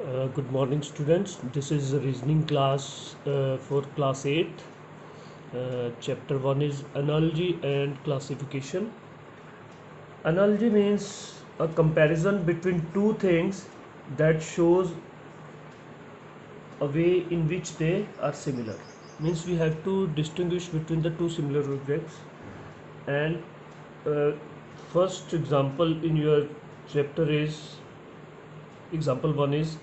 Good morning, students. This is a reasoning class for class 8. Chapter 1 is analogy and classification. Analogy means a comparison between two things that shows a way in which they are similar. Means we have to distinguish between the two similar objects. And uh, first example in your chapter is example 1 is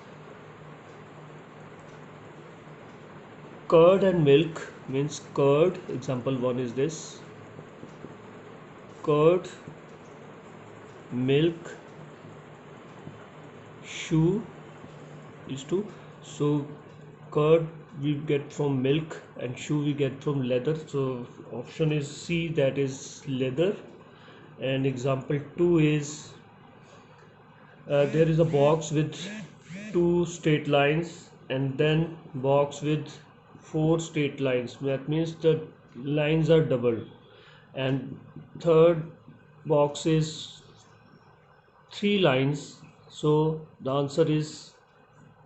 curd and milk. Means curd, example 1 is this: curd, milk, shoe is two. So curd we get from milk and shoe we get from leather, so option is C, that is leather. And example 2 is there is a box with two straight lines and then box with four straight lines. That means the lines are doubled. And third box is three lines, so the answer is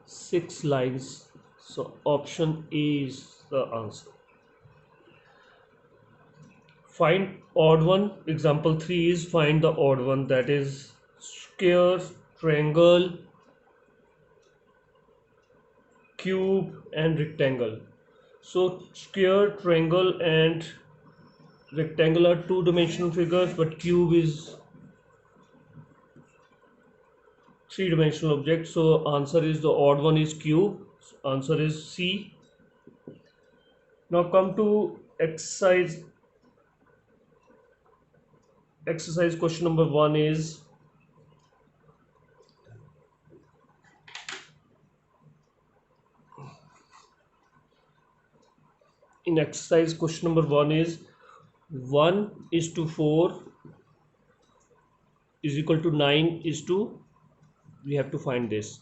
six lines. So option A is the answer. Find odd one. Example 3 is find the odd one, that is square, triangle, cube and rectangle. So square, triangle and rectangle are two-dimensional figures, but cube is three-dimensional object. So answer is the odd one is cube. Answer is C. Now come to exercise question number 1 is in exercise question number 1 is 1 is to 4 is equal to 9 is to, we have to find this.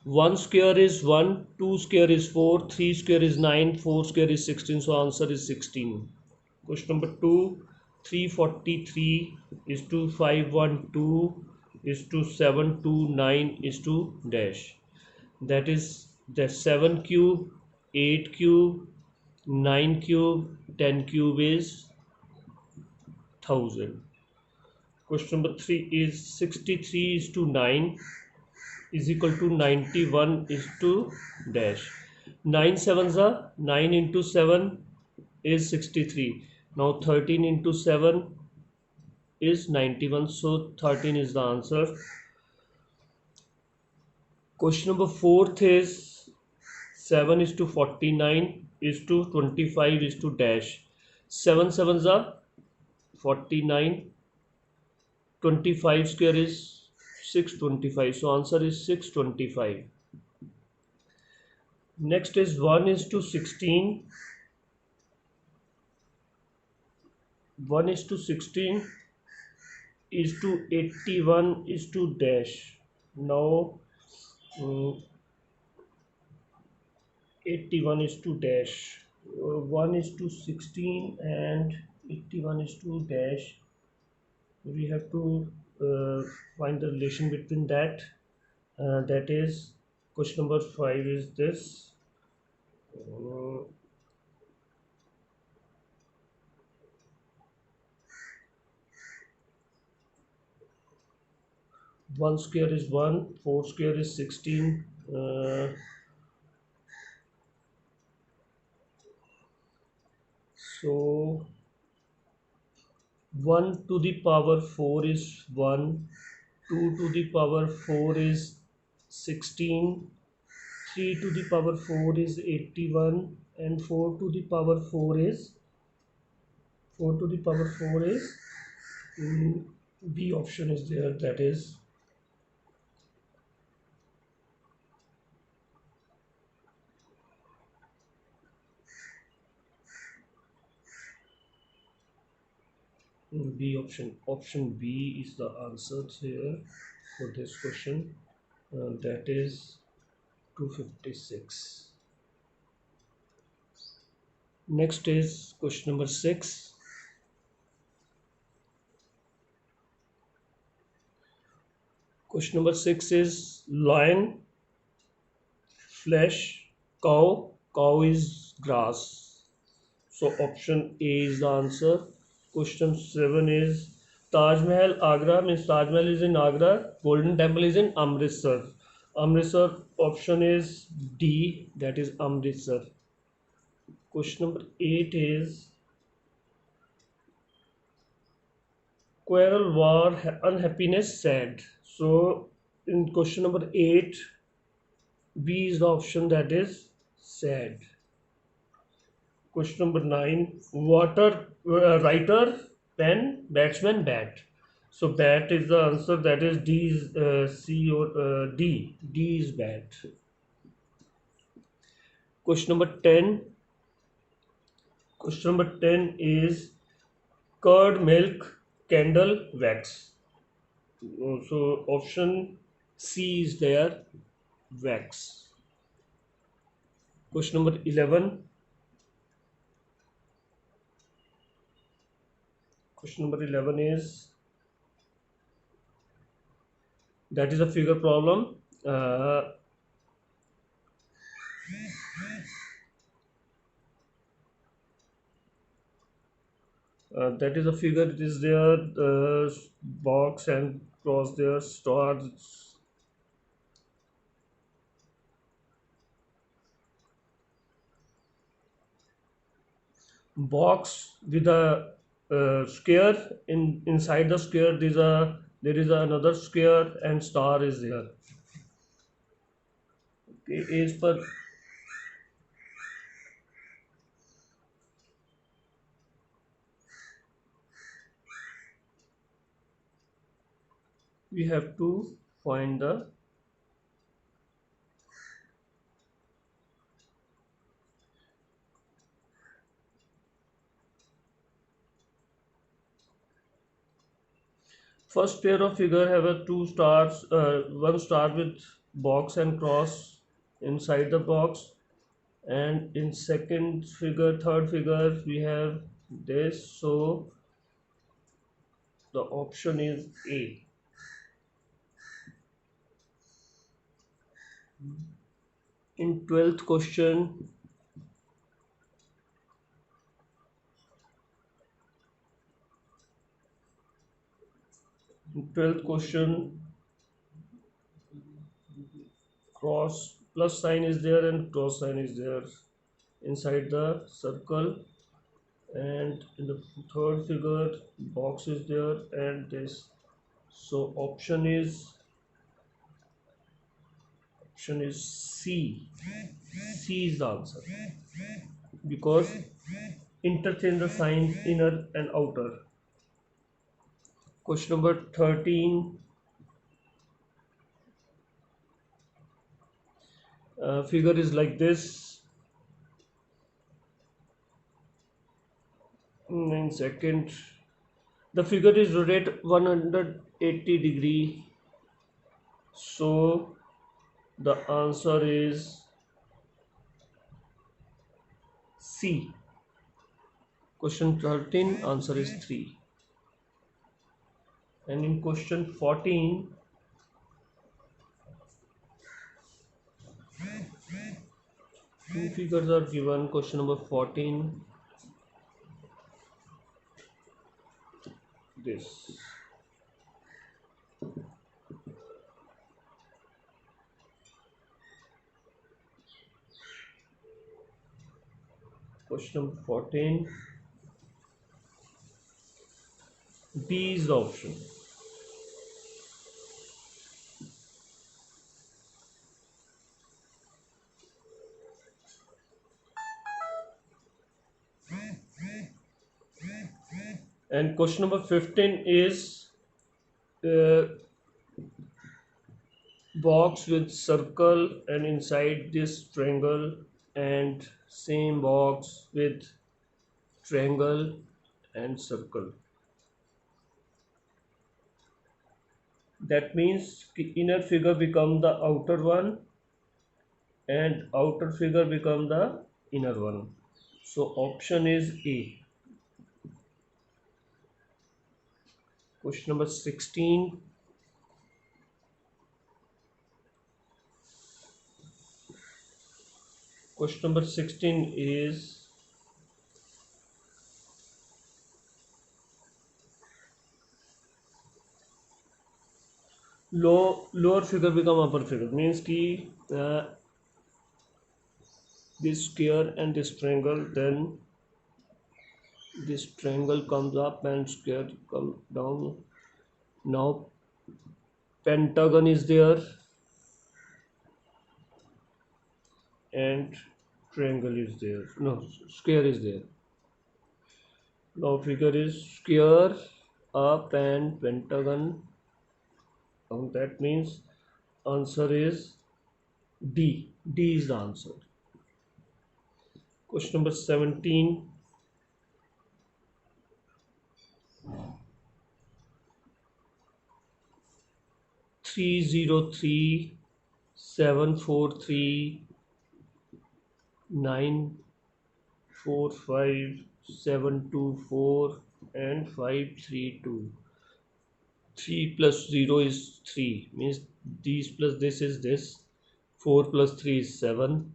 1 square is 1, 2 square is 4, 3 square is 9, 4 square is 16. So answer is 16. Question number 2, 343 is to 512 is to 729 is to dash. That is the 7 cube, 8 cube, 9 cube, 10 cube is 1000. Question number 3 is 63 is to 9 is equal to 91 is to dash. 9 sevens are 9 into 7 is 63. Now 13 into 7 is 91. So 13 is the answer. Question number 4 is 7 is to 49 is to 25 is to dash. 7 sevens are 49. 25 square is 625. So answer is 625. Next is 1 is to 16. 1 is to 16 is to 81 is to dash. Now 81 is to dash. 1 is to 16 and 81 is to dash. We have to find the relation between that. That is question number 5 is this. 1 square is 1, 4 square is 16. So 1 to the power 4 is 1, 2 to the power 4 is 16, 3 to the power 4 is 81, and 4 to the power 4 is B option is there, that is B option. Option B is the answer here for this question. That is 256. Next is question number 6. Question number 6 is lion flesh. Cow is grass. So option A is the answer. Question 7 is Taj Mahal Agra means Taj Mahal is in Agra. Golden Temple is in Amritsar. Amritsar option is D, that is Amritsar. Question number 8 is quarrel, war, unhappiness, sad. So in question number 8, B is the option, that is sad. Question number 9, water, writer, pen, batsman, bat. So bat is the answer, that is D is C or D. D is bat. Question number 10. Question number 10 is curd, milk, candle, wax. So option C is there, wax. Question number 11. Question number 11 is, that is a figure problem. That is a figure, it is there, box and cross there, stars. Box with a square, inside the square there is another square and star is there. Okay, as per we have to find the first pair of figure have a two stars, one star with box and cross inside the box, and in second figure, third figure, we have this. So the option is A. In 12th question, cross plus sign is there and cross sign is there inside the circle, and in the third figure box is there and this. So option is C. C is the answer, because interchange the sign inner and outer. Question number 13. Figure is like this. In second, the figure is rotate 180 degree. So the answer is C. Question 13, answer is 3. And in question 14, two figures are given. Question number 14, this. Question number 14, B is the option. And question number 15 is box with circle and inside this triangle, and same box with triangle and circle. That means inner figure become the outer one and outer figure become the inner one. So option is A. Question number 16. Question number 16 is lower figure become upper figure, means ki this square and this triangle, then this triangle comes up and square come down. Now pentagon is there and triangle is there, no, square is there. Now figure is square up and pentagon down, that means answer is D. D is the answer. Question number 17. 303 743 945 724 and 532. 3 plus 0 is 3, means these plus this is this. 4 plus 3 is 7.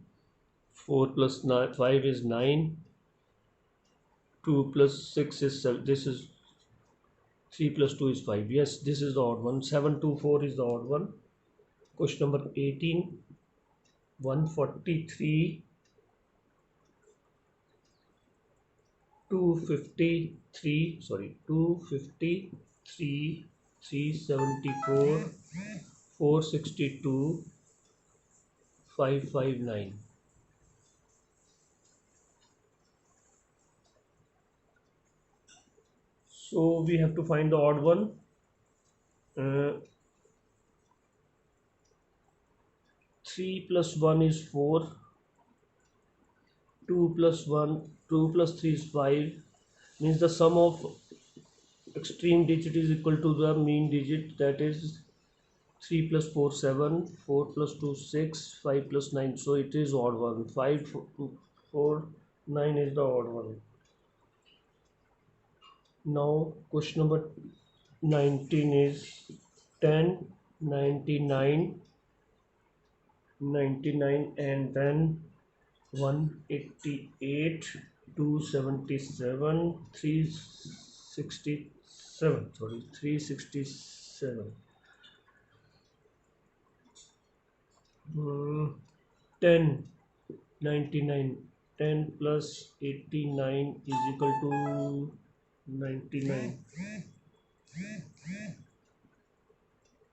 4 plus 5 is 9. 2 plus 6 is 7. This is 3 plus 2 is 5. Yes, this is the odd one. 724 is the odd one. Question number 18. 143 253 253 374 462 559. So we have to find the odd one. 3 plus 1 is 4. 2 plus 3 is 5, means the sum of extreme digit is equal to the mean digit, that is 3 plus 4 7, 4 plus 2 6, 5 plus 9, so it is odd one. 5 4 9 is the odd one. Now question number 19 is 10 99 99 and then 188 277 367, 367. 10 99, 10 plus 89 is equal to 99.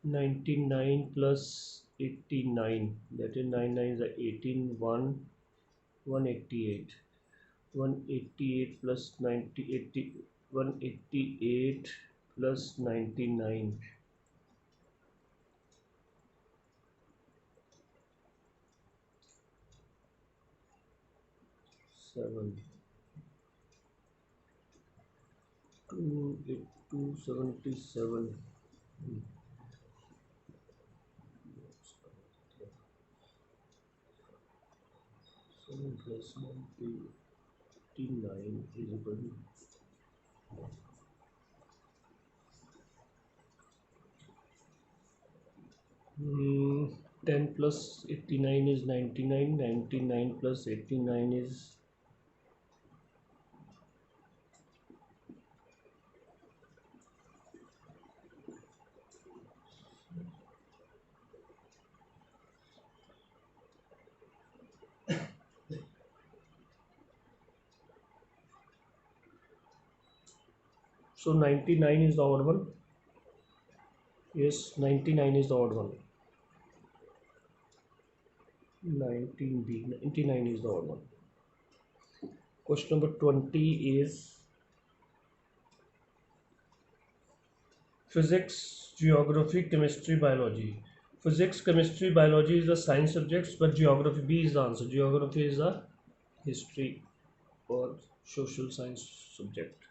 99 plus 89, that is 99 is 18 1 188. 188 plus 90 80, 188 plus 99. 7 277. 7 plus 99 is equal to 10 plus 89 is 99. 99 plus 89 is 99 is the odd one. Yes, 99 is the odd one. 19B, 99 is the odd one. Question number 20 is physics, geography, chemistry, biology. Physics, chemistry, biology is the science subjects, but geography, B is the answer. Geography is the history or social science subject.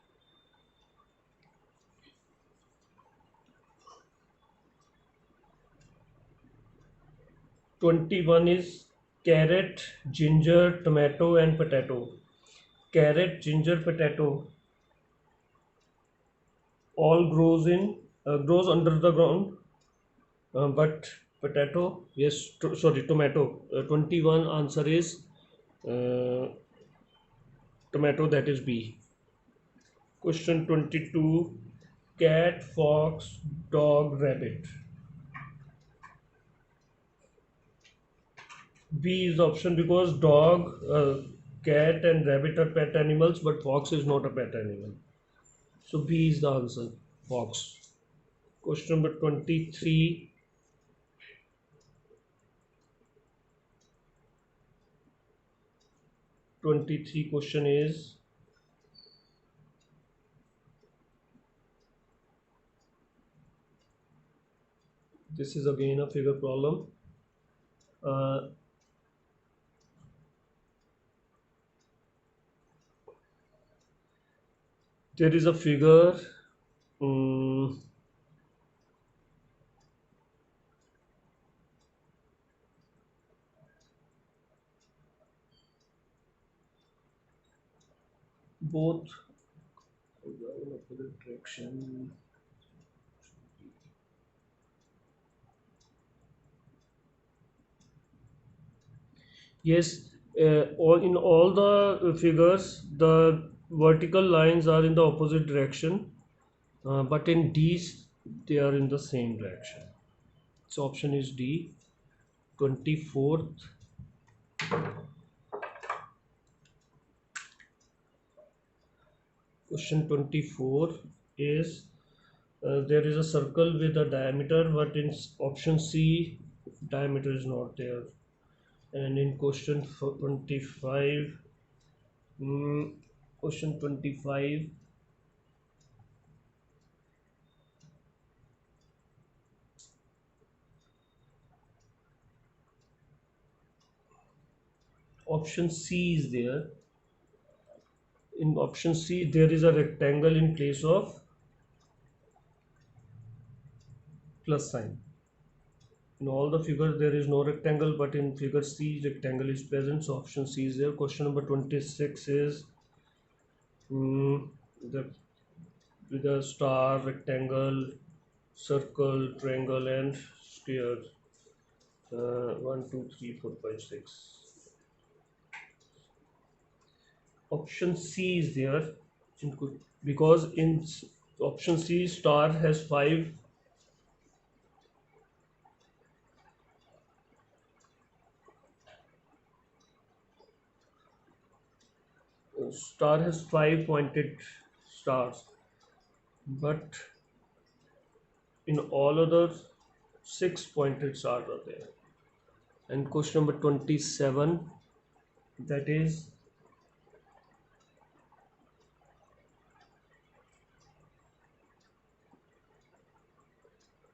#21 is carrot, ginger, tomato and potato. Carrot, ginger, potato all grows under the ground, but potato, yes, tomato. 21 answer is uh, tomato, that is B. Question 22, cat, fox, dog, rabbit. B is the option because dog, cat and rabbit are pet animals, but fox is not a pet animal. So B is the answer, fox. Question number 23. Question is, this is again a figure problem. Uh, there is a figure. um, Both in opposite direction. Yes, all the figures, the vertical lines are in the opposite direction, but in D's they are in the same direction. So option is D. 24th. Question 24 is, there is a circle with a diameter, but in option C diameter is not there. And in question 25, question 25, option C is there. In option C there is a rectangle in place of plus sign. In all the figures there is no rectangle, but in figure C rectangle is present, so option C is there. Question number 26 is, the with a star, rectangle, circle, triangle, and square. 1, 2, 3, 4, 5, 6. Option C is there because in option C star has 5. Star has 5 pointed stars, but in all other 6 pointed stars are there. And question number 27, that is,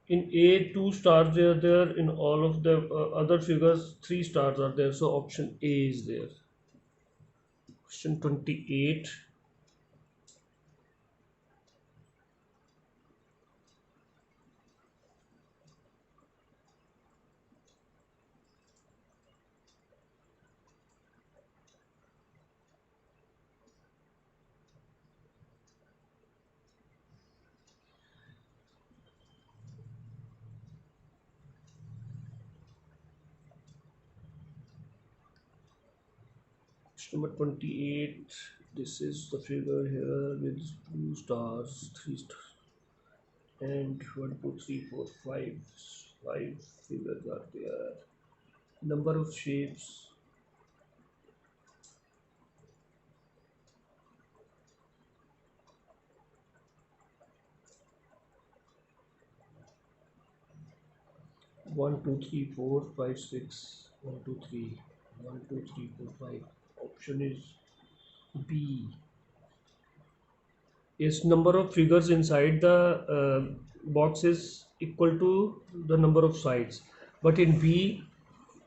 in A 2 stars are there, in all of the other figures 3 stars are there, so option A is there. Question 28, question number 28, this is the figure here with 2 stars, 3 stars, and 1, 2, 3, 4, 5, 5 figures are there. Number of shapes, 1, 2, 3, 4, 5, 6, 1, 2, 3, 1, 2, 3, 4, 5. Option is B. Is number of figures inside the box is equal to the number of sides, but in B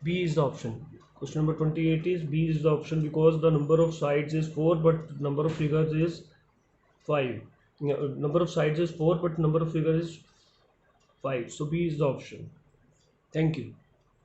is the option. Question number 28 is B is the option because the number of sides is 4, but number of figures is 5. Yeah, number of sides is 4, but number of figures is 5. So B is the option. Thank you.